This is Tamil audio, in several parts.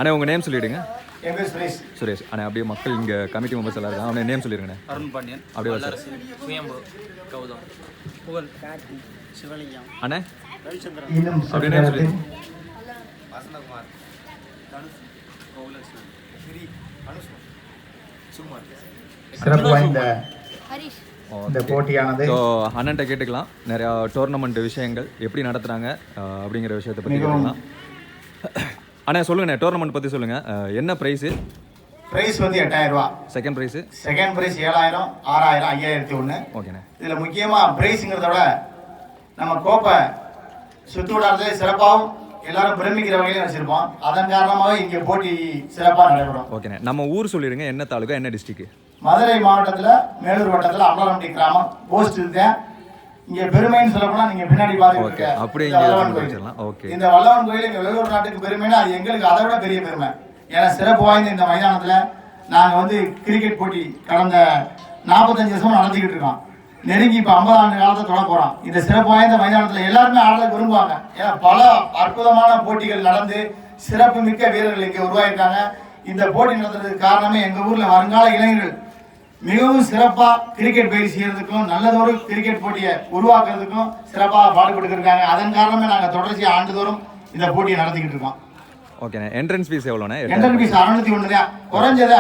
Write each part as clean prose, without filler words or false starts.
அண்ணா உங்கள் நேம் சொல்லிவிடுங்க. என் பேர் சுரேஷ். சுரேஷ் அண்ணா. அப்படியே மக்கள் இங்கே கமிட்டி மெம்பர்ஸ் எல்லாம் இருக்காங்க. அவனை நேம் சொல்லிடுங்கண்ணே. அருண் பாண்டியன். அப்படியே சார். சுயம்பு கௌதம் புகழ் சிவலிங்கம் அண்ணே ரவிச்சந்திரன். அப்படியே நேம் சொல்லிடுங்க. வசந்தகுமார் ஸ்ரீ அனுஷ் சுகுமார். சிறப்பு வாய்ந்த இந்த போட்டியானது ஸோ அண்ணன்ட்ட கேட்டுக்கலாம். நிறையா டோர்னமெண்ட் விஷயங்கள் எப்படி நடத்துகிறாங்க அப்படிங்கிற விஷயத்தை பற்றி கேட்கலாம். அண்ணா சொல்லுங்கண்ணே, டோர்னமெண்ட் பற்றி சொல்லுங்கள். என்ன ப்ரைஸு? ப்ரைஸ் வந்து 8000 ரூபா. Second prize? Second prize 7000, 6000, 5001. ஓகேண்ணே. இதில் முக்கியமாக ப்ரைஸுங்கிறத விட நம்ம கோப்பை சுற்று வட்டாரத்தில் சிறப்பாகவும் எல்லாரும் பிரமிக்கிற வகையிலும் வச்சுருப்போம். அதன் காரணமாக இங்கே போட்டி சிறப்பாக நடைபெறும். ஓகேண்ணே. நம்ம ஊர் சொல்லிடுங்க. என்ன தாலுகா, என்ன டிஸ்ட்ரிக்ட்? மதுரை மாவட்டத்தில் மேலூர் வட்டத்தில் அம்பலம்பட்டி கிராமம் போஸ்ட் இருக்கேன். இங்கே பெருமைன்னு சொல்லப்போனால் நீங்கள் பின்னாடி பார்த்துக்கிட்டு வல்லவன் கோயில். இந்த வல்லவன் கோயில் எங்கள் வெளியூர் நாட்டுக்கு பெருமைன்னா அது எங்களுக்கு அதை விட பெரிய பெருமை. ஏன்னா சிறப்பு வாய்ந்த இந்த மைதானத்தில் நாங்கள் வந்து கிரிக்கெட் போட்டி கடந்த 45 வருஷமாக நடத்திக்கிட்டு இருக்கோம். நெருங்கி இப்போ 50 ஆண்டு காலத்தை தொட போகிறோம். இந்த சிறப்பு வாய்ந்த மைதானத்தில் எல்லாருமே ஆடலை விரும்புவாங்க. ஏன்னா பல அற்புதமான போட்டிகள் நடந்து சிறப்பு மிக்க வீரர்கள் இங்கே உருவாயிருக்காங்க. இந்த போட்டி நடத்துறதுக்கு காரணமே எங்கள் ஊரில் வருங்கால இளைஞர்கள் மிகவும் சிறப்பாக கிரிக்கெட் பயிற்சி செய்யறதுக்கும் நல்லதொரு கிரிக்கெட் போட்டியை உருவாக்குறதுக்கும் சிறப்பாக பாடுபட்டு இருக்காங்க. அதன் காரணமே நாங்கள் தொடர்ச்சியாக ஆண்டுதோறும் இந்த போட்டியை நடத்திக்கிட்டு இருக்கோம். ஓகேண்ணே. என்ட்ரன்ஸ் ஃபீஸ் எவ்வளோண்ணே? என்ட்ரன்ஸ் ஃபீஸ் 601 தான். குறைஞ்சதா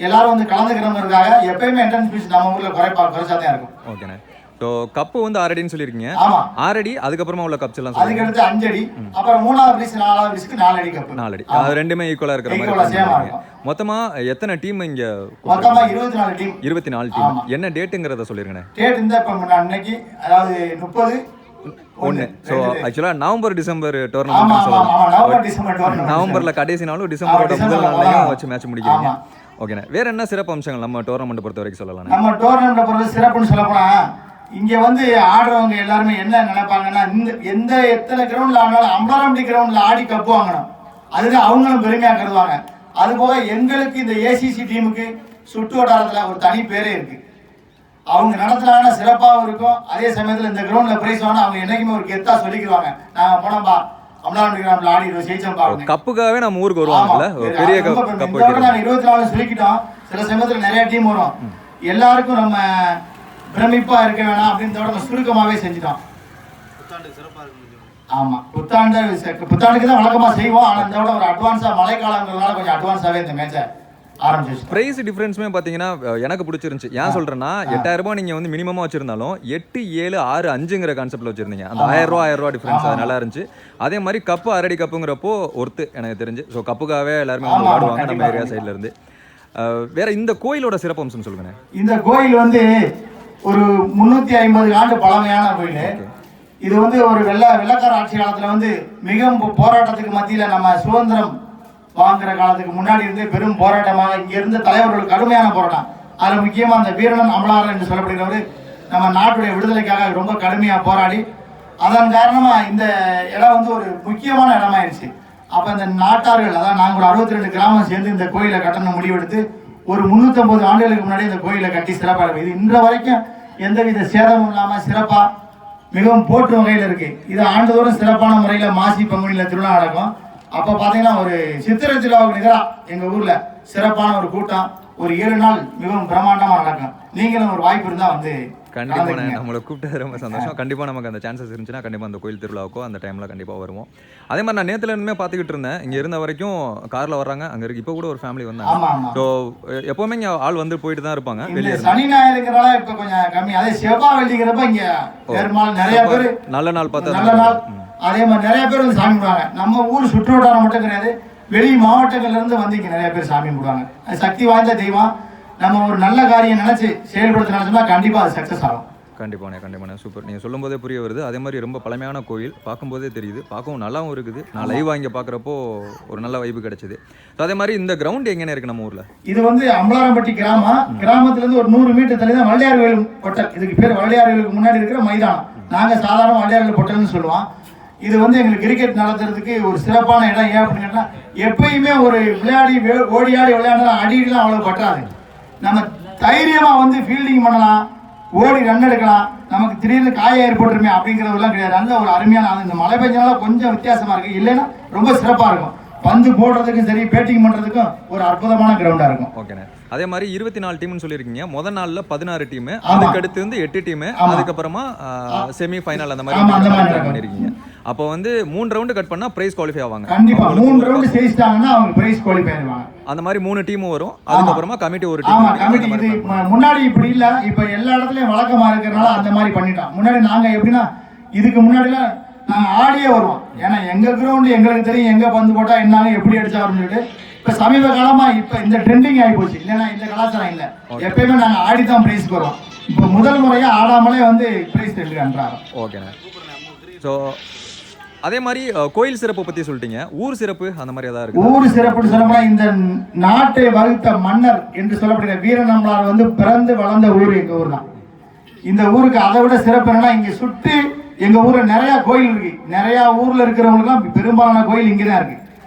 எல்லாரும் வந்து கலந்துக்கிறவங்களுக்காக எப்பயுமே என்ட்ரன்ஸ் ஃபீஸ் நம்ம ஊரில் குறைச்சா தான் இருக்கும். ஓகேண்ணே. ஸோ கப்பு வந்து 6 அடின்னு சொல்லியிருக்கீங்க. ஆமாம், 6 அடி. அதுக்கப்புறமா உள்ள கப்ஸ் எல்லாம் அதுக்கு அடுத்து 5 அடி, அப்புறம் 3வது பிரைஸ் 4வது பிரைஸ்க்கு 4 அடி கப்பு. 4 அடி. அது ரெண்டுமே ஈக்குவலாக இருக்கிற மாதிரி. மொத்தமாக எத்தனை டீம் இங்கே? மொத்தமாக 24 டீம். 24 டீம். என்ன டேட்டுங்கிறத சொல்லிருங்கண்ணே. டேட் இந்த இப்போ அன்னைக்கு அதாவது 30/1. ஸோ ஆக்சுவலாக நவம்பர் டிசம்பர் டோர்னமெண்ட் சொல்லலாம். நவம்பரில் கடைசி நாளும் டிசம்பரோட முதல் நாளையும் வச்சு மேட்ச் முடிக்கிறீங்க. ஓகேண்ணே. வேற என்ன சிறப்பு அம்சங்கள் நம்ம டோர்னமெண்ட் பொறுத்த வரைக்கும் சொல்லலாம்? நம்ம டோர்னமெண்ட் பொறுத்த சிறப்புன்னு சொல்லப்போனா இங்கே வந்து ஆடுறவங்க எல்லாருமே என்ன நினைப்பாங்கன்னா எத்தனை கிரவுண்டில் ஆனாலும் அம்பலம்பட்டி கிரவுண்டில் ஆடி கப்பு வாங்கணும். அதுதான் அவங்களும் பெருமையாக கருதுவாங்க. அதுபோக எங்களுக்கு இந்த ஏசிசி டீமுக்கு சுற்று வட்டாரத்தில் ஒரு தனி பேரே இருக்கு. அவங்க நடத்துனாங்கன்னா சிறப்பாகவும் இருக்கும். அதே சமயத்தில் இந்த கிரவுண்டில் பிரைஸ் வாங்கினா அவங்க என்னைக்குமே ஒரு கெத்தாக சொல்லிக்குவாங்க. நாங்கள் போனோம்பா அம்பலம்பட்டி கிரவுண்டில் ஆடி ஜெயிச்சோம்பா. கப்புக்காகவே நம்ம ஊருக்கு வருவாங்கல்ல, பெரிய கப்பு. நாங்கள் 24 சொல்லிக்கிட்டோம். சில சமயத்தில் நிறைய டீம் வரும். எல்லாருக்கும் நம்ம பிரமிப்பா இருக்க வேணாம் அப்படின்னு சுருக்கமாவே செஞ்சுட்டோம். ஆமா, புத்தாண்டுக்கு தான் வழக்கமா செய்வோம். ஆனா இந்த ஒரு அட்வான்ஸா மழைக்காலங்கிறதுனால கொஞ்சம் அட்வான்ஸாவே இந்த மேட்சை ஆரம்பிச்சு. பிரைஸ் டிஃபரன்ஸுமே பார்த்தீங்கன்னா எனக்கு பிடிச்சிருந்துச்சு. ஏன் சொல்றேன்னா 8000 ரூபாய் நீங்க வந்து மினிமமா வச்சிருந்தாலும் 8, 7, 6, 5ங்கிற கான்செப்ட்ல வச்சிருந்தீங்க. அந்த 1000 ரூபாய் டிஃபரன்ஸ் அது நல்லா இருந்துச்சு. அதே மாதிரி கப்பு 6 அடி கப்புங்கிறப்போ ஒர்த்து எனக்கு தெரிஞ்சு. ஸோ கப்புக்காகவே எல்லாருமே ஆடுவாங்க நம்ம ஏரியா சைட்ல இருந்து. வேற இந்த கோயிலோட சிறப்பு அம்சம் சொல்லுங்க. இந்த கோயில் வந்து ஒரு 350 ஆண்டு பழமையான கோயில். இது வந்து ஒரு வெள்ளக்கார ஆட்சி காலத்துல வந்து மிகவும் போராட்டத்துக்கு மத்தியில நம்ம சுதந்திரம் வாங்குற காலத்துக்கு முன்னாடி இருந்து பெரும் போராட்டமாக இங்க இருந்த தலைவர்கள் கடுமையான போராட்டம். அதுல முக்கியமா அந்த வீரன் அமலாளர் என்று சொல்லப்படுகிறவர் நம்ம நாட்டுடைய விடுதலைக்காக ரொம்ப கடுமையா போராடி அதன் காரணமா இந்த இடம் வந்து ஒரு முக்கியமான இடமாயிருச்சு. அப்ப இந்த நாட்டார்கள் அதான் நாங்கள் ஒரு 62 கிராமம் சேர்ந்து இந்த கோயிலை கட்டணம் முடிவெடுத்து ஒரு 350 ஆண்டுகளுக்கு முன்னாடி இந்த கோயிலை கட்டி சிறப்பாக இது இன்ற வரைக்கும் எந்தவித சேதமும் இல்லாமல் சிறப்பாக மிகவும் போற்றும் வகையில் இருக்கு. இது ஆண்டுதோறும் சிறப்பான முறையில் மாசி பங்குனியில் திருவிழா நடக்கும். அப்போ பார்த்தீங்கன்னா ஒரு சித்திரை திருவிழாவுக்கு நிகராக எங்கள் ஊரில் சிறப்பான ஒரு கூட்டம் ஒரு 7 நாள் மிகவும் பிரம்மாண்டமாக நடக்கும். நீங்களும் ஒரு வாய்ப்பு இருந்தால் வந்து கண்டிப்பாக நம்மளை கூப்பிட்டு ரொம்ப சந்தோஷம். கண்டிப்பாக நமக்கு அந்த சான்சஸ் இருந்துச்சுன்னா கண்டிப்பாக அந்த கோயில் திருவிழாவுக்கோ அந்த டைமில் கண்டிப்பாக வருவோம். அதே மாதிரி நான் நேற்றுல இருந்துமே பார்த்துக்கிட்டு இருந்தேன். இங்கே இருந்த வரைக்கும் காரில் வர்றாங்க. அங்கே இருக்கு இப்போ கூட ஒரு ஃபேமிலி வந்தாங்க. ஸோ எப்போவுமே இங்கே ஆள் வந்து போயிட்டு தான் இருப்பாங்க. வெளியே சனி ஞாயிறுங்கிறனால இப்போ கொஞ்சம் கம்மி. அதே செவ்வாய் வெள்ளிங்கிறப்ப இங்கே பெரும்பாலும் நிறைய பேர் நல்ல நாள் பார்த்து நல்ல நாள் அதே மாதிரி நிறைய பேர் வந்து சாமி கும்பிடுவாங்க. நம்ம ஊர் சுற்று வட்டாரம் மட்டும் கிடையாது, வெளி மாவட்டங்கள்ல இருந்து வந்து இங்கே நிறைய பேர் சாமி கும்பிடுவாங்க. அது சக்தி வாய்ந்த தெய்வம். நம்ம ஒரு நல்ல காரியம் நினைச்சு செயல்படுத்த நினைச்சோம்னா கண்டிப்பா அது சக்சஸ் ஆகும். கண்டிப்பாண்ணே சூப்பர். நீங்கள் சொல்லும் போதே புரிய வருது. அதே மாதிரி ரொம்ப பழமையான கோயில், பார்க்கும்போதே தெரியுது, பார்க்கவும் நல்லாவும் இருக்குது. நான் லைவாக இங்கே பார்க்குறப்போ ஒரு நல்ல வைப்பு கிடைச்சிது. அதே மாதிரி இந்த கிரவுண்ட் எங்கேனே இருக்குது நம்ம ஊரில்? இது வந்து அம்பலாரம்பட்டி கிராமத்துலேருந்து ஒரு 100 மீட்டர் தள்ளி தான் வள்ளியார் கோயில் பொட்டல். இதுக்கு பேர் வள்ளியார் கோயிலுக்கு முன்னாடி இருக்கிற மைதானம். நாங்கள் சாதாரண வள்ளியார் கோயில் பொட்டல்னு சொல்லுவோம். இது வந்து எங்களுக்கு கிரிக்கெட் நடத்துறதுக்கு ஒரு சிறப்பான இடம். ஏன் அப்படின்னு கேட்டால், எப்பயுமே ஒரு விளையாடி ஓடியாடி விளையாடுறா அடிலாம் அவ்வளோ பற்றாது. நம்ம தைரியமாக வந்து ஃபீல்டிங் பண்ணலாம், ஓடி ரன் எடுக்கலாம். நமக்கு திடீர்னு காயம் ஏற்பட்டுருமே அப்படிங்கிறதெல்லாம் கிடையாது. நல்ல ஒரு அருமையான, இந்த மழை பெஞ்சனால கொஞ்சம் வித்தியாசமா இருக்கு, இல்லைன்னா ரொம்ப சிறப்பா இருக்கும். பந்து போடுறதுக்கும் சரி, பேட்டிங் பண்றதுக்கும் ஒரு அற்புதமான கிரவுண்டா இருக்கும். ஓகேண்ணே. அதே மாதிரி 24 டீம்னு சொல்லியிருக்கீங்க. முதல் நாள்ல 16 டீம், அதுக்கு அடுத்து வந்து 8 டீம், அதுக்கப்புறமா செமி ஃபைனல் அந்த மாதிரி பண்ணிருக்கீங்க. அப்போ வந்து 3 ரவுண்டு கட் பண்ணா பிரைஸ் குவாலிஃபை ஆவாங்க. கண்டிப்பா 3 ரவுண்டு ஜெயிச்சிட்டாங்கன்னா அவங்க பிரைஸ் குவாலிஃபை ஆவாங்க. அந்த மாதிரி 3 டீம் வரும். அதுக்கப்புறமா கமிட்டி ஒரு டீம். கமிட்டி இது முன்னாடி இப்படி இல்ல, இப்ப எல்லா இடத்துலயும் வழக்கமா இருக்கிறனால அந்த மாதிரி பண்ணிட்டோம். முன்னாடி நாங்க எப்படின்னா, இதுக்கு முன்னாடிலாம் நாங்க ஆடியே வருவோம். ஏன்னா எங்க கிரவுண்டு எங்களுக்கு தெரியும், எங்க பந்து போட்டா என்னாங்க எப்படி அடிச்சா சொல்லிட்டு. இப்ப சமீப காலமா இப்ப இந்த ட்ரெண்டிங் ஆகி போச்சு. இல்லைன்னா இந்த கலாச்சாரம் இல்ல, எப்பயுமே நாங்க ஆடிதான் பிரைஸ்க்கு வருவோம். இப்ப முதல் முறையா ஆடாமலே வந்து பிரைஸ் அன்றாங்க. ஓகேண்ணே. ஸோ அதே மாதிரி கோயில் சிறப்பு பத்தி சொல்லிட்டீங்க. ஊர் சிறப்பு அந்த மாதிரி ஏதாவது இருக்கு? ஊர் சிறப்புன்னு சொன்னோம்னா, இந்த நாட்டை வகுத்த மன்னர் என்று சொல்லப்படுகிற வீரநம்பலார் வந்து பிறந்து வளர்ந்த ஊர் எங்க ஊர் தான். இந்த ஊருக்கு அதை விட சிறப்பு என்னன்னா, இங்க சுற்றி எங்க ஊர்ல நிறைய கோயில் இருக்கு. நிறைய ஊர்ல இருக்கிறவங்களுக்குலாம் பெரும்பாலான கோயில் இங்கதான் இருக்கு.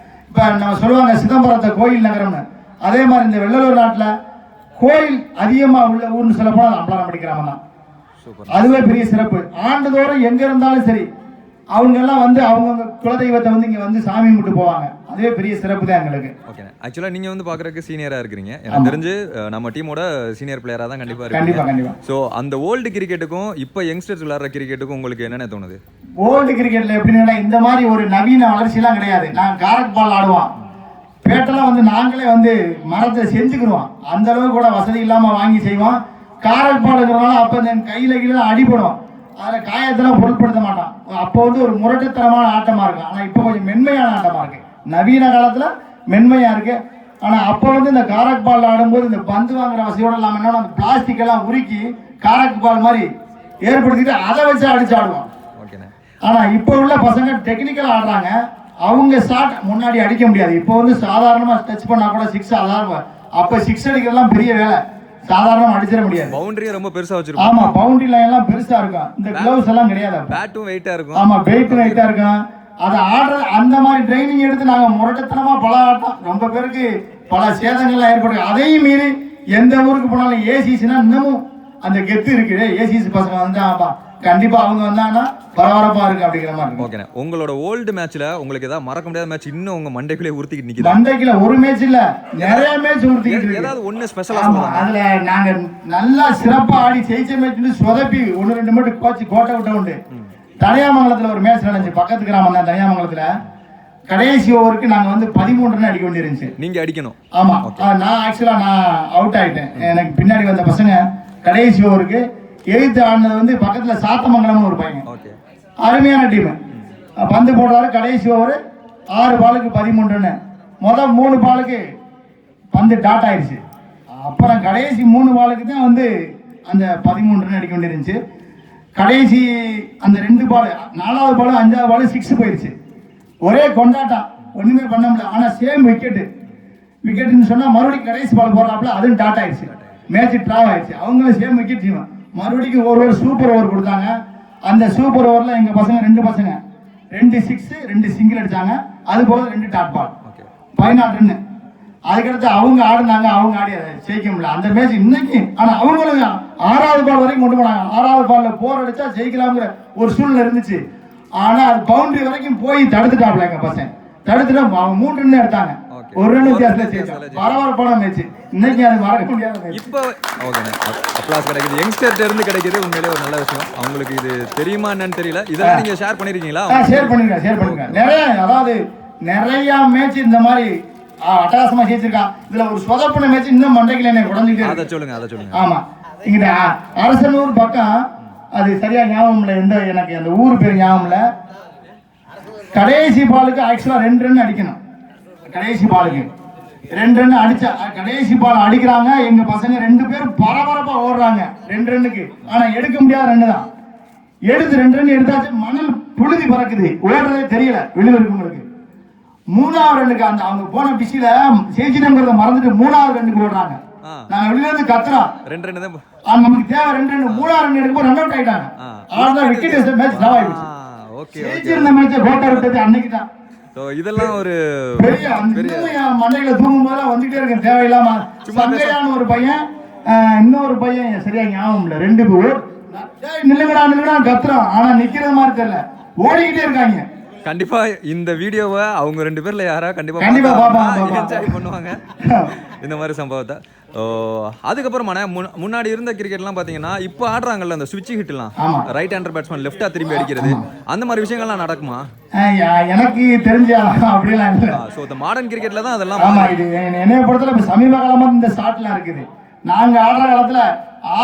இப்ப நம்ம சொல்லுவாங்க சிதம்பரத்தை கோயில் நகரம்னு. அதே மாதிரி இந்த வெள்ளலூர் நாட்டுல கோயில் அதிகமா உள்ள ஊர்னு சொல்ல போனா அம்பலாரம்பட்டி கிராமம் தான். அதுவே பெரிய சிறப்பு. ஆண்டுதோறும் எங்க இருந்தாலும் சரி, அவங்க எல்லாம் வந்து அவங்க குலதெய்வத்தை வந்து இங்க வந்து சாமி கும்பிட்டு போவாங்க. அதுவே பெரிய சிறப்பு தான் எங்களுக்கு. ஓகே. ஆக்சுவலா நீங்க வந்து பாக்குறதுக்கு சீனியரா இருக்கீங்க. எனக்கு தெரிஞ்சு நம்ம டீமோட சீனியர் பிளேயரா தான் கண்டிப்பா இருக்கீங்க. கண்டிப்பா. சோ அந்த ஓல்டு கிரிக்கெட்டுக்கும் இப்ப யங்ஸ்டர்ஸ் விளையாடுற கிரிக்கெட்டுக்கும் உங்களுக்கு என்னென்ன தோணுது? ஓல்டு கிரிக்கெட்ல எப்படின்னா, இந்த மாதிரி ஒரு நவீன வளர்ச்சி எல்லாம் கிடையாது. நாங்க காரக் பால் ஆடுவோம். பேட்டெல்லாம் வந்து நாங்களே வந்து மரத்தை செஞ்சுக்கிடுவோம். அந்த அளவுக்கு கூட வசதி இல்லாம வாங்கி செய்வோம். காரக் பாலுங்கிறனால அப்ப இந்த கையில கீழே அடிபடும், அதில் காயத்தெல்லாம் பொருட்படுத்த மாட்டான். அப்போ வந்து ஒரு முரட்டுத்தனமான ஆட்டமா இருக்கும். ஆனா இப்போ கொஞ்சம் மென்மையான ஆட்டமா இருக்கு. நவீன காலத்துல மென்மையா இருக்கு. ஆனா அப்போ வந்து இந்த காரக் பால் ஆடும்போது இந்த பந்து வாங்குற வசதியோட இல்லாம என்னன்னா, அந்த பிளாஸ்டிக் எல்லாம் உருக்கி காரக் பால் மாதிரி ஏற்படுத்திட்டு அதை வச்சு அடிச்சு ஆடுவோம். ஆனா இப்போ உள்ள பசங்க டெக்னிக்கலா ஆடுறாங்க. அவங்க ஷாட் முன்னாடி அடிக்க முடியாது. இப்போ வந்து சாதாரணமா டச் பண்ணா கூட 6 ஆகும். அப்ப 6 அடிக்கிறதுலாம் பெரிய வேலை, சாதாரணமா அடிச்சிட முடியாது. பவுண்டரி ரொம்ப பெருசா வச்சிருப்பாங்க. ஆமா, பவுண்டரி லைன் எல்லாம் பெருசா இருக்கும். இந்த கிளவுஸ் எல்லாம் கிடையாது. பேட்டும் வெயிட்டா இருக்கும். ஆமா, பேட்டும் வெயிட்டா இருக்கும். அதை ஆடுற அந்த மாதிரி ட்ரைனிங் எடுத்து நாங்க முரட்டத்தனமா பல ஆட்டம், ரொம்ப பேருக்கு பல சேதங்கள்லாம் ஏற்படுது. அதையும் மீறி எந்த ஊருக்கு போனாலும் ஏசிஸ்னா இன்னமும் அந்த கெத்து இருக்குது. ஏசிஸ் பசங்க வந்தா கண்டிப்பா அவங்க வந்தாங்கன்னா பரபரப்பா இருக்கு அப்படிங்கிற மாதிரி இருக்கு. ஓகே. உங்களோட ஓல்டு மேட்ச்ல உங்களுக்கு ஏதாவது மறக்க முடியாத மேட்ச் இன்னும் உங்க மண்டைக்குள்ளே உறுத்திக்கிட்டு நிக்குது? மண்டைக்குள்ள ஒரு மேட்ச் இல்ல, நிறைய மேட்ச் உறுத்திக்கிட்டு இருக்கு. ஏதாவது ஒண்ணு ஸ்பெஷலா சொல்லுங்க. அதுல நாங்க நல்லா சிறப்பா ஆடி ஜெயிச்ச மேட்ச் சொதப்பி 1-2 மட்டும் கோட்டை விட்ட உண்டு. தனியாமங்கலத்துல ஒரு மேட்ச் நடந்துச்சு, பக்கத்து கிராமம் தான் தனியாமங்கலத்துல. கடைசி ஓவருக்கு நாங்க வந்து 13 ரன் அடிக்க வேண்டியிருந்துச்சு. நீங்க அடிக்கணும். ஆமா, நான் ஆக்சுவலா அவுட் ஆயிட்டேன். எனக்கு பின்னாடி வந்த பசங்க கடைசி ஓவருக்கு எய்த்து ஆடினது வந்து பக்கத்துல சாத்தமங்கலம்னு ஒரு பையன், அருமையான டீம். பந்து போடுறாரு. கடைசி ஓவர் 6 பாலுக்கு 13 ரன். முதல் 3 பாலுக்கு பந்து டாட் ஆயிடுச்சு. அப்புறம் கடைசி 3 பாலுக்கு தான் வந்து அந்த 13 ரன் அடிக்க வேண்டியிருந்துச்சு. கடைசி அந்த 2 பால், 4வது பால் 5வது பால் 6 போயிடுச்சு. ஒரே கொண்டாட்டம், ஒண்ணுமே பண்ண முடியல. ஆனா சேம் விக்கெட்டுன்னு சொன்னா மறுபடியும் கடைசி பால் போடுறாப்புல அதுவும் டாட் ஆயிடுச்சு. மேட்ச் டிராவ் ஆயிடுச்சு. அவங்களும் சேம் விக்கெட் டீம். மறுபடியும் ஒரு சூப்பர் ஓவர் கொடுத்தாங்க. அந்த சூப்பர் ஓவர்ல எங்க பசங்க 2 பசங்க 2 6 2 சிங்கிள் அடிச்சாங்க. அது போல 2 டாட் பால், 14 ரன். அதுக்கடுத்து அவங்க ஆடினாங்க. அவங்க ஆடி ஜெயிக்க முடியல அந்த மேட்ச் இன்னைக்கு. ஆனா அவங்களும் 6வது பால் வரைக்கும் கொண்டு போனாங்க. 6வது பால்ல போர் அடிச்சா ஜெயிக்கலாம்ங்கிற ஒரு சூழ்நிலை இருந்துச்சு. ஆனா அது பவுண்டரி வரைக்கும் போய் தடுத்துட்டாப்ல எங்க பசங்க. தடுத்துட்டு அவங்க 3 ரன் எடுத்தாங்க. 1 ரன் வித்தியாசத்துல ஜெயிச்சாங்க. பரபரப்பான மேட்ச். இன்னைக்கு அது மறக்க முடியாது. இப்போ ஓகேண்ணே, அப்ளாஸ் கிடைக்குது, யங்ஸ்டர்ட்ட இருந்து கிடைக்குது. உண்மையிலே ஒரு நல்ல விஷயம். அவங்களுக்கு இது தெரியுமா என்னன்னு தெரியல. இதெல்லாம் நீங்க ஷேர் பண்ணிருக்கீங்களா? ஷேர் பண்ணிருக்கேன். நிறைய, அதாவது நிறைய மேட்ச் இந்த மாதிரி அட்டகாசமா ஜெயிச்சிருக்கான். இதுல ஒரு சொதப்பின மேட்ச் இன்னும் மண்டைக்குள்ள என்ன உடஞ்சிட்டு. அதை சொல்லுங்க. ஆமா, இங்கிட்ட அரசனூர் பக்கம், அது சரியா ஞாபகம் இல்லை, எந்த எனக்கு அந்த ஊர் பேர் ஞாபகம் இல்லை. கடைசி பாலுக்கு ஆக்சுவலா 2 ரன் அடிக்கணும். கடைசி பாலுக்கு 2 ரன் அடிச்சா கடைசி பால் அடிக்கிறாங்க. எங்க பசங்க 2 பேரும் பரபரப்பா ஓடுறாங்க 2 ரன்னுக்கு. ஆனா எடுக்க முடியாத ரன்னு தான். எடுத்து 2 ரன் எடுத்தாச்சு. மணல் புழுதி பறக்குது, ஓடுறதே தெரியல வெளியூர் இருக்கவங்களுக்கு. 3வது ரன்னுக்கு அந்த அவங்க போன பிஸில ஜெயிச்சிட்டோங்கிறத மறந்துட்டு 3வது ரன்னுக்கு ஓடுறாங்க. நாங்க வெளியில இருந்து கத்துறோம் 2 ரன் தான் நமக்கு தேவை 2 ரன். 3வது ரன் எடுக்கும்போது ரன் அவுட் ஆயிட்டாங்க. அவ்வளவுதான் விக்கெட் மேட்ச் டிரா ஆயிடுச்சு. ஓகே ஜெயிச்சிருந்த மேட்சை கோட்டை விட்டது அன்னைக்கு தான். இதெல்லாம் ஒரு பெரிய மண்டையில தூங்கும் போதெல்லாம் வந்துட்டே இருக்கு தேவையில்லாம. சங்கையான ஒரு பையன், இன்னொரு பையன் சரியா ஞாபகம் இல்ல, 2 பேர் நில்லுங்கடா கத்துறோம். ஆனா நிக்கிறது மாதிரி தெரியல, ஓடிக்கிட்டே இருக்காங்க. கண்டிப்பா இந்த வீடியோவை அவங்க 2 பேர்ல யாரா கண்டிப்பா என்ஜாய் பண்ணுவாங்க இந்த மாதிரி சம்பவத்தை. அதுக்கப்புறமான முன்னாடி இருந்த கிரிக்கெட்லாம் பாத்தீங்கன்னா இப்போ ஆடுறாங்கல்ல அந்த சுவிட்ச் ஹிட்லாம், ரைட் ஹேண்டர் பேட்ஸ்மேன் லெஃப்டா திரும்பி அடிக்கிறது, அந்த மாதிரி விஷயங்கள்லாம் நடக்குமா? எனக்கு தெரிஞ்ச அப்படிலாம் இல்ல. சோ இந்த மாடர்ன் கிரிக்கெட்ல தான் அதெல்லாம். ஆமா, இது என்னைய பொறுத்தவரை சமீப காலமா இந்த ஷாட்லாம் இருக்குது. நாங்க ஆடுற காலத்துல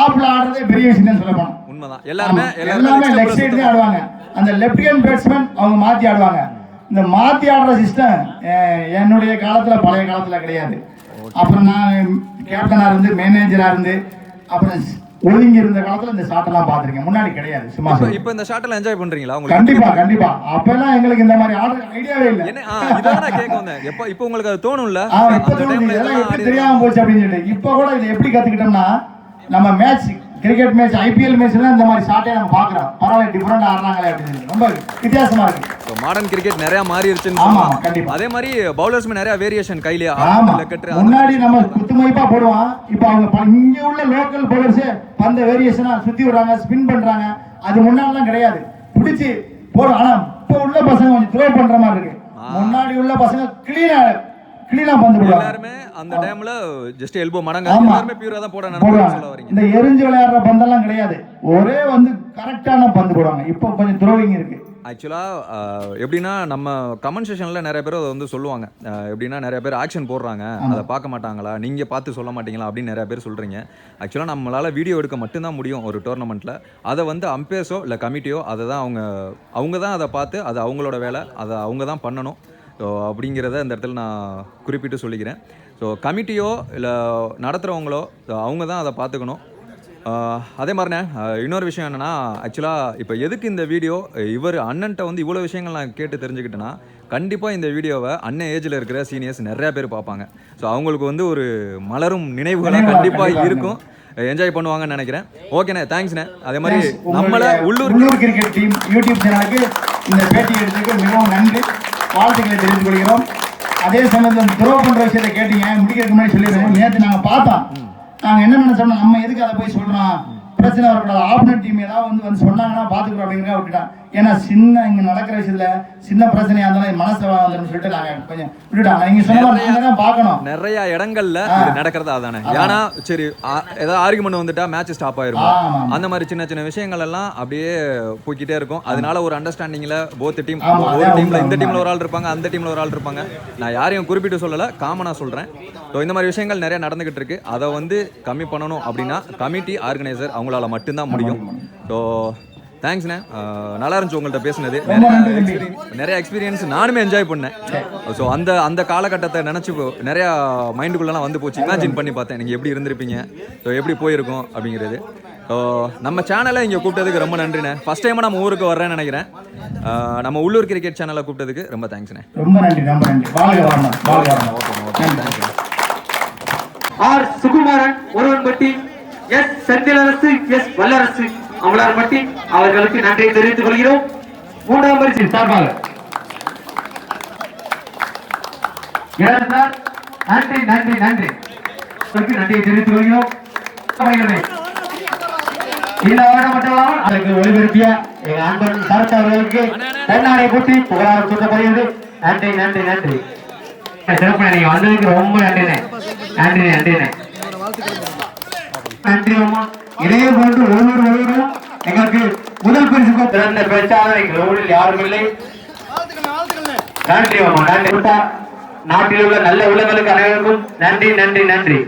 ஆப்ல ஆடுறதே பெரிய விஷயம் சொல்ல போனோம். உண்மைதான். எல்லாருமே லெஃப்ட் சைடு தான் ஆடுவாங்க. அந்த லெஃப்ட் ஹேண்ட் பேட்ஸ்மேன் அவங்க மாத்தி ஆடுவாங்க. இந்த மாத்தி ஆடுற சிஸ்டம் என்னுடைய காலத்துல பழைய காலத்துல கிடையாது. அப்புறம் நான் கேப்டனா இருந்து மேனேஜரா இருந்து அப்புறம் ஒதுங்கி இருந்த காலத்துல இந்த ஷாட் எல்லாம் பாத்திருக்கேன். முன்னாடி கிடையாது. சும்மா இப்போ இந்த ஷாட் எல்லாம் என்ஜாய் பண்றீங்களா? கண்டிப்பா கண்டிப்பா. அப்பெல்லாம் எங்களுக்கு இந்த மாதிரி ஆடுற ஐடியாவே இல்ல. இதான் நான் கேட்க வந்தேன். இப்போ உங்களுக்கு அது தோணும்ல? இப்ப தோணுது இதெல்லாம் எப்படி தெரியாம போச்சு அப்படின்னு சொல்லி. இப்போ கூட இதை எப்படி கத்துக்கிட்டோம்னா நம்ம மேட்ச் கிரிக்கெட் மேட்ச் ஐபிஎல் மேட்ச்ல இந்த மாதிரி ஷாட்டே நம்ம பாக்குறோம். பரவாயில்ல டிஃபரெண்டா ஆடுறாங்களே அப்படின்னு ரொம்ப வித்தியாசமா இருக்கு. மாடர்ன் கிரிக்கெட் நிறைய மாறிடுச்சுன்னு. ஆமா கண்டிப்பா. அதே மாதிரி பவுலர்ஸ்மே நிறைய வேரியேஷன் கையில முன்னாடி நம்ம குத்துமைப்பா போடுவான். இப்போ அவங்க இங்க உள்ள லோக்கல் பவுலர்ஸ் பந்த வேரியேஷனா சுத்தி விடுறாங்க, ஸ்பின் பண்றாங்க. அது முன்னாடிலாம் கிடையாது, பிடிச்சி போடும். ஆனா இப்போ உள்ள பசங்க கொஞ்சம் த்ரோ பண்ற மாதிரி இருக்கு. முன்னாடி உள்ள பசங்க கிளீனா பந்து போடுவாங்க. எல்லாரும் அந்த டைம்ல ஜஸ்ட் எல்போ மடங்க எல்லாரும் பியூரா தான் போட சொல்ல வரீங்க. இந்த எரிஞ்சு விளையாடுற பந்தெல்லாம் கிடையாது, ஒரே வந்து கரெக்டான பந்து போடுவாங்க. இப்போ கொஞ்சம் த்ரோவிங் இருக்கு. ஆக்சுவலா எப்படின்னா நம்ம கமெண்ட் செக்ஷன்ல நிறைய பேர் அதை வந்து சொல்லுவாங்க. எப்படின்னா நிறைய பேர் ஆக்ஷன் போடுறாங்க, அதை பார்க்க மாட்டாங்களா, நீங்க பார்த்து சொல்ல மாட்டீங்களா அப்படின்னு நிறைய பேர் சொல்றீங்க. ஆக்சுவலா நம்மளால வீடியோ எடுக்க மட்டும்தான் முடியும் ஒரு டோர்னமெண்ட்ல. அதை வந்து அம்பையர்ஸோ இல்லை கமிட்டியோ அதை தான் அவங்க தான் அதை பார்த்து அது அவங்களோட வேலை, அதை அவங்க தான் பண்ணணும். ஸோ அப்படிங்கிறத இந்த இடத்துல நான் குறிப்பிட்டு சொல்லிக்கிறேன். ஸோ கமிட்டியோ இல்லை நடத்துகிறவங்களோ அவங்க தான் அதை பார்த்துக்கணும். அதே மாதிரிண்ணே இன்னொரு விஷயம் என்னென்னா, ஆக்சுவலாக இப்போ எதுக்கு இந்த வீடியோ இவர் அண்ணன்ட்ட வந்து இவ்வளோ விஷயங்கள் நான் கேட்டு தெரிஞ்சுக்கிட்டேன்னா, கண்டிப்பாக இந்த வீடியோவை அண்ணன் ஏஜில் இருக்கிற சீனியர்ஸ் நிறையா பேர் பார்ப்பாங்க. ஸோ அவங்களுக்கு வந்து ஒரு மலரும் நினைவுகளாக கண்டிப்பாக இருக்கும், என்ஜாய் பண்ணுவாங்கன்னு நினைக்கிறேன். ஓகேண்ணே, தேங்க்ஸ்ண்ணே. அதே மாதிரி நம்மளை உள்ளூர் கிரிக்கெட் டீம் யூடியூப் சேனலுக்கு இந்த பேட்டி எடுத்ததுக்கு மிகவும் நன்றி, வாழ்த்துக்களை தெரிவித்துக் கொள்கிறோம். அதே சமயத்தில் த்ரோ பண்ற விஷயத்தை கேட்டீங்க, முடிக்கிறதுக்கு முன்னாடி சொல்லிடுறேன். நேற்று நாங்கள் பார்த்தோம், நாங்கள் என்ன நினைச்சோம்னா நம்ம எதுக்கு அதை போய் சொல்கிறோம், பிரச்சனை வரக்கூடாது, ஆப்போனன்ட் டீம் ஏதாவது வந்து சொன்னாங்கன்னா பார்த்துக்கிறோம் அப்படிங்கிறத விட்டுட்டான். ஏன்னா இங்கே நடக்கிற விஷயத்துல சின்ன பிரச்சனையாக இருந்தாலும் மனசை வந்துடும் சொல்லிட்டு நாங்கள் கொஞ்சம் விட்டுட்டாங்க. நீங்கள் சொன்ன மாதிரி தான் பார்க்கணும். நிறைய இடங்கள்ல நடக்கிறது அதானே. ஏன்னா சரி ஏதாவது ஆர்குமெண்ட் வந்துட்டா மேட்ச் ஸ்டாப் ஆயிருக்கும். அந்த மாதிரி சின்ன சின்ன விஷயங்கள் எல்லாம் அப்படியே போய்கிட்டே இருக்கும். அதனால ஒரு அண்டர்ஸ்டாண்டிங்ல போத் டீம், ஒரு டீம்ல இந்த டீம்ல ஒரு ஆள் இருப்பாங்க, அந்த டீம்ல ஒரு ஆள் இருப்பாங்க. நான் யாரையும் குறிப்பிட்டு சொல்லலை, காமனா சொல்றேன். ஸோ இந்த மாதிரி விஷயங்கள் நிறைய நடந்துகிட்டு இருக்கு. அதை வந்து கம்மி பண்ணணும் அப்படின்னா கமிட்டி ஆர்கனைசர் அவங்களால மட்டும்தான் முடியும். ஸோ தேங்க்ஸ்ண்ணே, நல்லா இருந்துச்சு உங்கள்கிட்ட பேசுனது. நிறைய எக்ஸ்பீரியன்ஸ் நானுமே என்ஜாய் பண்ணேன். ஸோ அந்த காலகட்டத்தை நினச்சி நிறையா மைண்டுக்குள்ளெல்லாம் வந்து போச்சு. இமேஜின் பண்ணி பார்த்தேன் நீங்கள் எப்படி இருந்திருப்பீங்க, ஸோ எப்படி போயிருக்கோம் அப்படிங்கிறது. ஸோ நம்ம சேனலை இங்கே கூப்பிட்டதுக்கு ரொம்ப நன்றிண்ணே. ஃபர்ஸ்ட் டைமாக நம்ம ஊருக்கு வர்றேன்னு நினைக்கிறேன். நம்ம உள்ளூர் கிரிக்கெட் சேனலை கூப்பிட்டதுக்கு ரொம்ப தேங்க்ஸ்ண்ணே. ரொம்ப நன்றி, ரொம்ப நன்றி. Okay, thank you. R Sukumaran, Oruvanpatti, S Senthilarasu, S Vallarasu Amalarpatti அவர்களுக்கு நன்றியை தெரிவித்துக் கொள்கிறோம். 3ஆம் பரிசு சார்பாக நன்றி நன்றி நன்றி நன்றியை தெரிவித்துக் கொள்கிறோம். இந்த வருடம் மட்டும் அதற்கு ஒளிபரப்பிய எங்கள் அன்பன் சரத் அவர்களுக்கு தென்னாடை போட்டி புகழாரம் சூட்டப்படுகிறது. நன்றி நன்றி நன்றி. சிறப்பு, நீங்க வந்ததுக்கு ரொம்ப நன்றினே. நன்றி நன்றினே, நன்றி அம்மா. இதே போன்று ஒவ்வொருவரும் எங்களுக்கு முதல் பரிசு திறந்த பேச்சாளர் எங்கள் ஊரில் யாரும் இல்லை. நன்றி அம்மா, நன்றி. நாட்டில் உள்ள நல்ல உள்ளங்களுக்கு அனைவருக்கும் நன்றி நன்றி நன்றி.